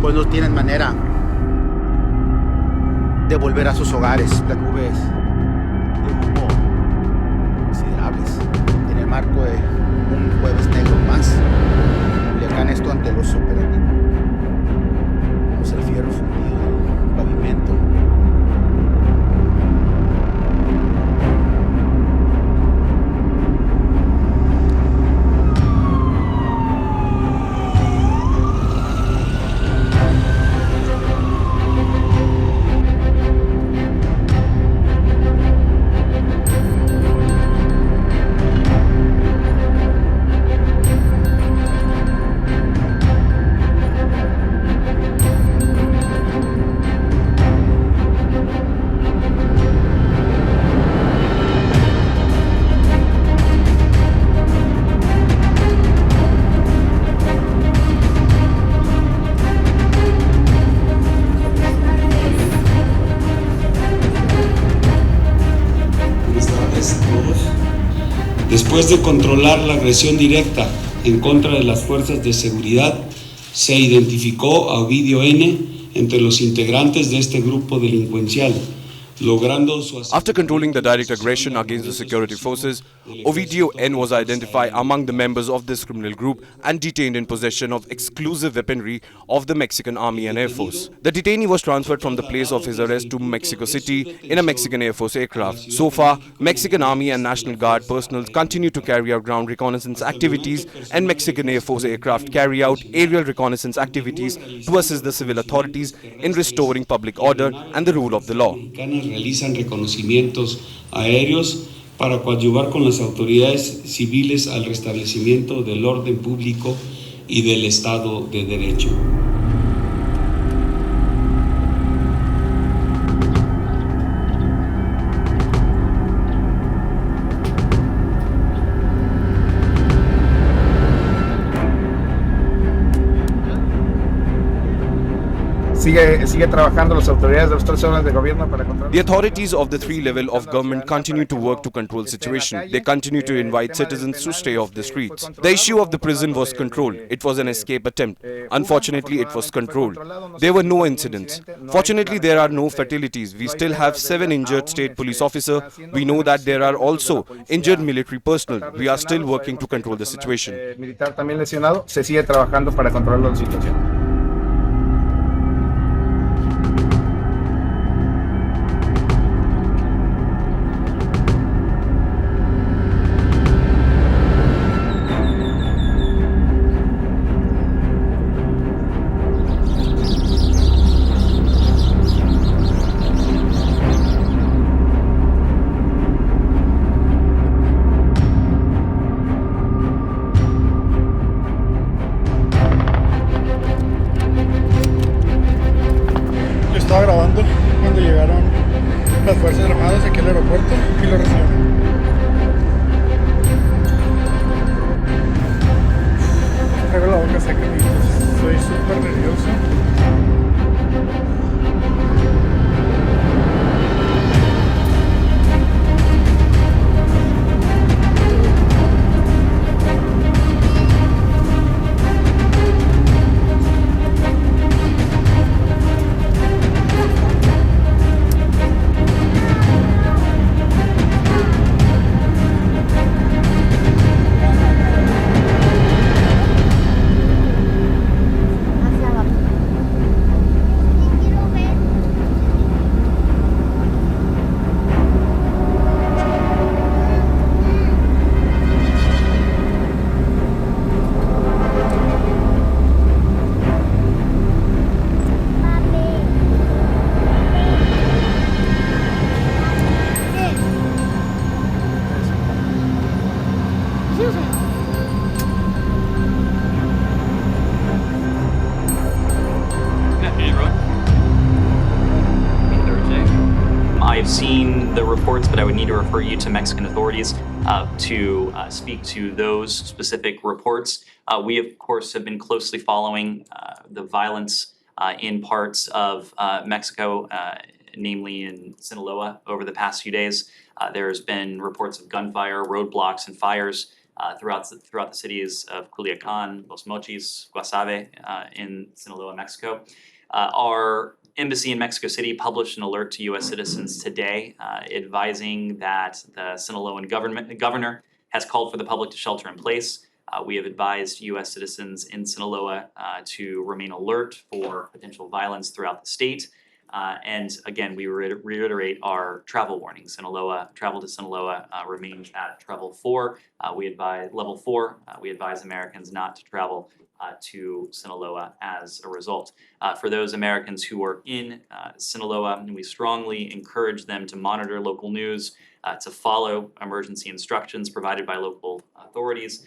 pues no tienen manera de volver a sus hogares. Las nubes de humo considerables en el marco de un jueves negro más. Culiacan esto ante los operativos. Vemos el fierro fundido del pavimento. Después de controlar la agresión directa en contra de las fuerzas de seguridad, se identificó a Ovidio N. entre los integrantes de este grupo delincuencial, logrando su ascenso. After controlling the direct aggression against the security forces, Ovidio N was identified among the members of this criminal group and detained in possession of exclusive weaponry of the Mexican Army and Air Force. The detainee was transferred from the place of his arrest to Mexico City in a Mexican Air Force aircraft. So far, Mexican Army and National Guard personnel continue to carry out ground reconnaissance activities, and Mexican Air Force aircraft carry out aerial reconnaissance activities to assist the civil authorities in restoring public order and the rule of the law. Realizan reconocimientos aéreos para coadyuvar con las autoridades civiles al restablecimiento del orden público y del Estado de Derecho. Sigue trabajando las autoridades de los 3 órdenes de gobierno para controlar. The authorities of the 3 levels of government continue to work to control the situation. They continue to invite citizens to stay off the streets. The issue of the prison was controlled. It was an escape attempt. Unfortunately, it was controlled. There were no incidents. Fortunately, there are no fatalities. We still have 7 injured state police officers. We know that there are also injured military personnel. We are still working to control the situation. Militar también lesionado. Se sigue trabajando para controlar la situación. Estaba grabando cuando llegaron las Fuerzas Armadas aquí al aeropuerto y lo recibieron. Traigo la boca seca, amigos. Soy súper nervioso. I've seen the reports, but I would need to refer you to Mexican authorities to speak to those specific reports. We, of course, have been closely following the violence in parts of Mexico, namely in Sinaloa, over the past few days. There's been reports of gunfire, roadblocks, and fires throughout the cities of Culiacan, Los Mochis, Guasave in Sinaloa, Mexico. Our embassy in Mexico City published an alert to U.S. citizens today advising that the Sinaloan governor has called for the public to shelter in place. We have advised U.S. citizens in Sinaloa to remain alert for potential violence throughout the state. And again, we reiterate our travel warning. Travel to Sinaloa remains at level 4. We advise Americans not to travel to Sinaloa as a result. For those Americans who are in Sinaloa, we strongly encourage them to monitor local news, to follow emergency instructions provided by local authorities,